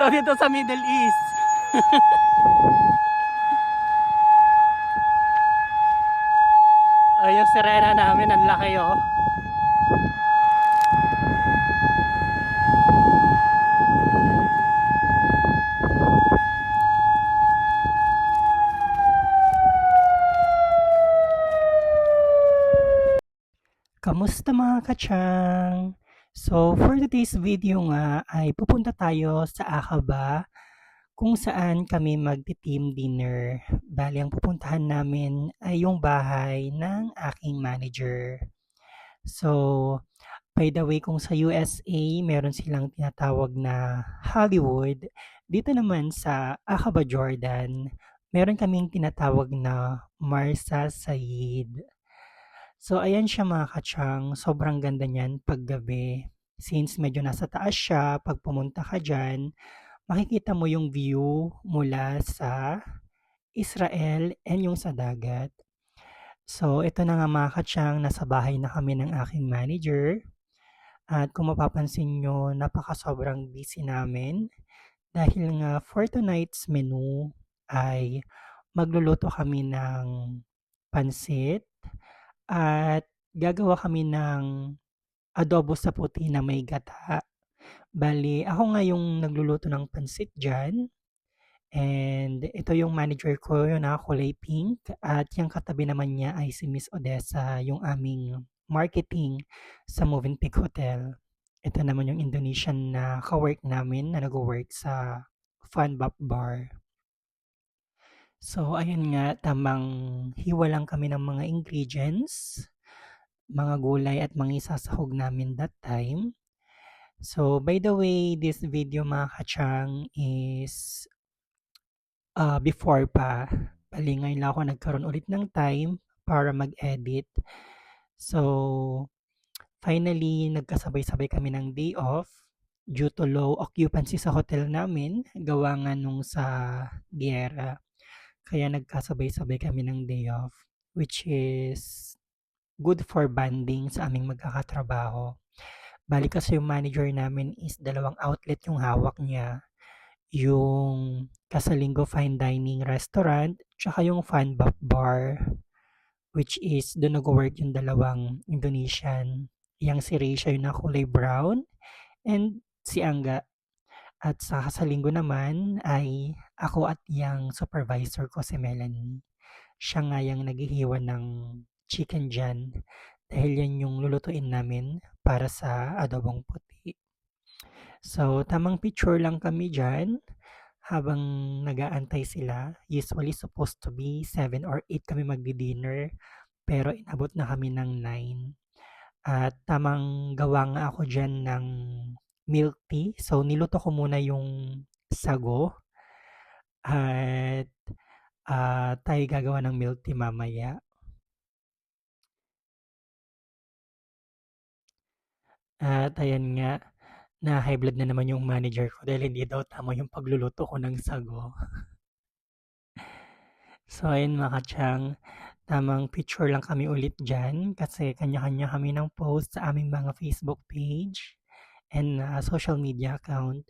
daw dito sa Middle East. Ay, yung sirena namin, ang laki oh. Kamusta mga kachang? So, for today's video nga ay pupunta tayo sa Aqaba kung saan kami magti-team dinner. Bali, ang pupuntahan namin ay yung bahay ng aking manager. So, by the way, kung sa USA, meron silang tinatawag na Hollywood. Dito naman sa Aqaba, Jordan, meron kaming tinatawag na Marsa Sayid. So, ayan siya mga kachang. Sobrang ganda niyan paggabi. Since medyo nasa taas siya, pag pumunta ka dyan, makikita mo yung view mula sa Israel and yung sa dagat. So, ito na nga mga kachang, nasa bahay na kami ng aking manager. At kung mapapansin nyo, napaka sobrang busy namin. Dahil nga for tonight's menu ay magluluto kami ng pansit at gagawa kami ng adobo sa puti na may gata. Bali, ako nga yung nagluluto ng pansit dyan. And ito yung manager ko, yung nakakulay pink. At yung katabi naman niya ay si Miss Odessa, yung aming marketing sa Movenpick Hotel. Ito naman yung Indonesian na ka-work namin na nag-work sa Funbap Bar. So, ayun nga, tamang hiwa lang kami ng mga ingredients, mga gulay at mga isasahog namin that time. So, by the way, this video mga kachang is before pa. Bali, ngayon lang ako nagkaroon ulit ng time para mag-edit. So, finally, nagkasabay-sabay kami ng day off due to low occupancy sa hotel namin, gawa nga nung sa giyera. Kaya nagkasabay-sabay kami ng day off, which is good for bonding sa aming magkakatrabaho. Bali kasi yung manager namin is dalawang outlet yung hawak niya. Yung Casalingo Fine Dining Restaurant, tsaka yung Funbap Bar, which is doon nag-work yung dalawang Indonesian. Yang si Ray siya yung kulay brown, and si Angga. At sa Casalingo naman ay ako at yung supervisor ko si Melanie. Siya nga yung naghihiwa ng chicken dyan dahil yan yung lulutuin namin para sa adobong puti. So, tamang picture lang kami dyan habang nag-aantay sila. Usually supposed to be 7 or 8 kami magdi-dinner, pero inabot na kami ng 9. At tamang gawa nga ako dyan ng milk tea. So, niluto ko muna yung sago at tayo gagawa ng milk tea mamaya. At ayan nga, na high blood na naman yung manager ko dahil hindi daw tama yung pagluluto ko ng sago. So ayun mga kachang, tamang picture lang kami ulit dyan kasi kanya-kanya kami ng post sa aming mga Facebook page and social media account.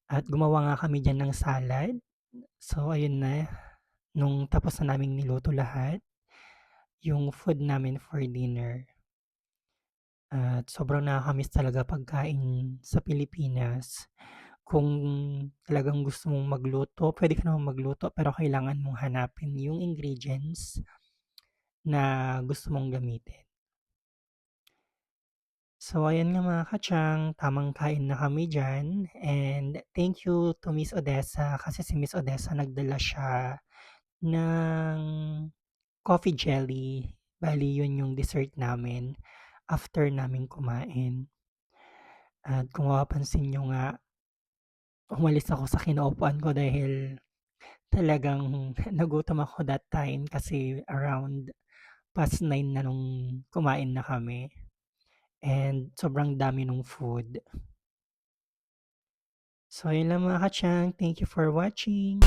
At gumawa nga kami dyan ng salad. So ayun na, nung tapos na naming niluto lahat, yung food namin for dinner. At sobrang nakakamiss talaga pagkain sa Pilipinas. Kung talagang gusto mong magluto, pwede ka namang magluto pero kailangan mong hanapin yung ingredients na gusto mong gamitin. So ayan nga mga kachang, tamang kain na kami dyan. And thank you to Miss Odessa kasi si Miss Odessa nagdala siya ng coffee jelly. Bali yun yung dessert namin after namin kumain. At kung mapapansin nyo nga, umalis ako sa kinaupuan ko dahil talagang nagutom ako that time kasi around past 9 na nung kumain na kami. And sobrang dami nung food. So yun lang mga kachang. Thank you for watching.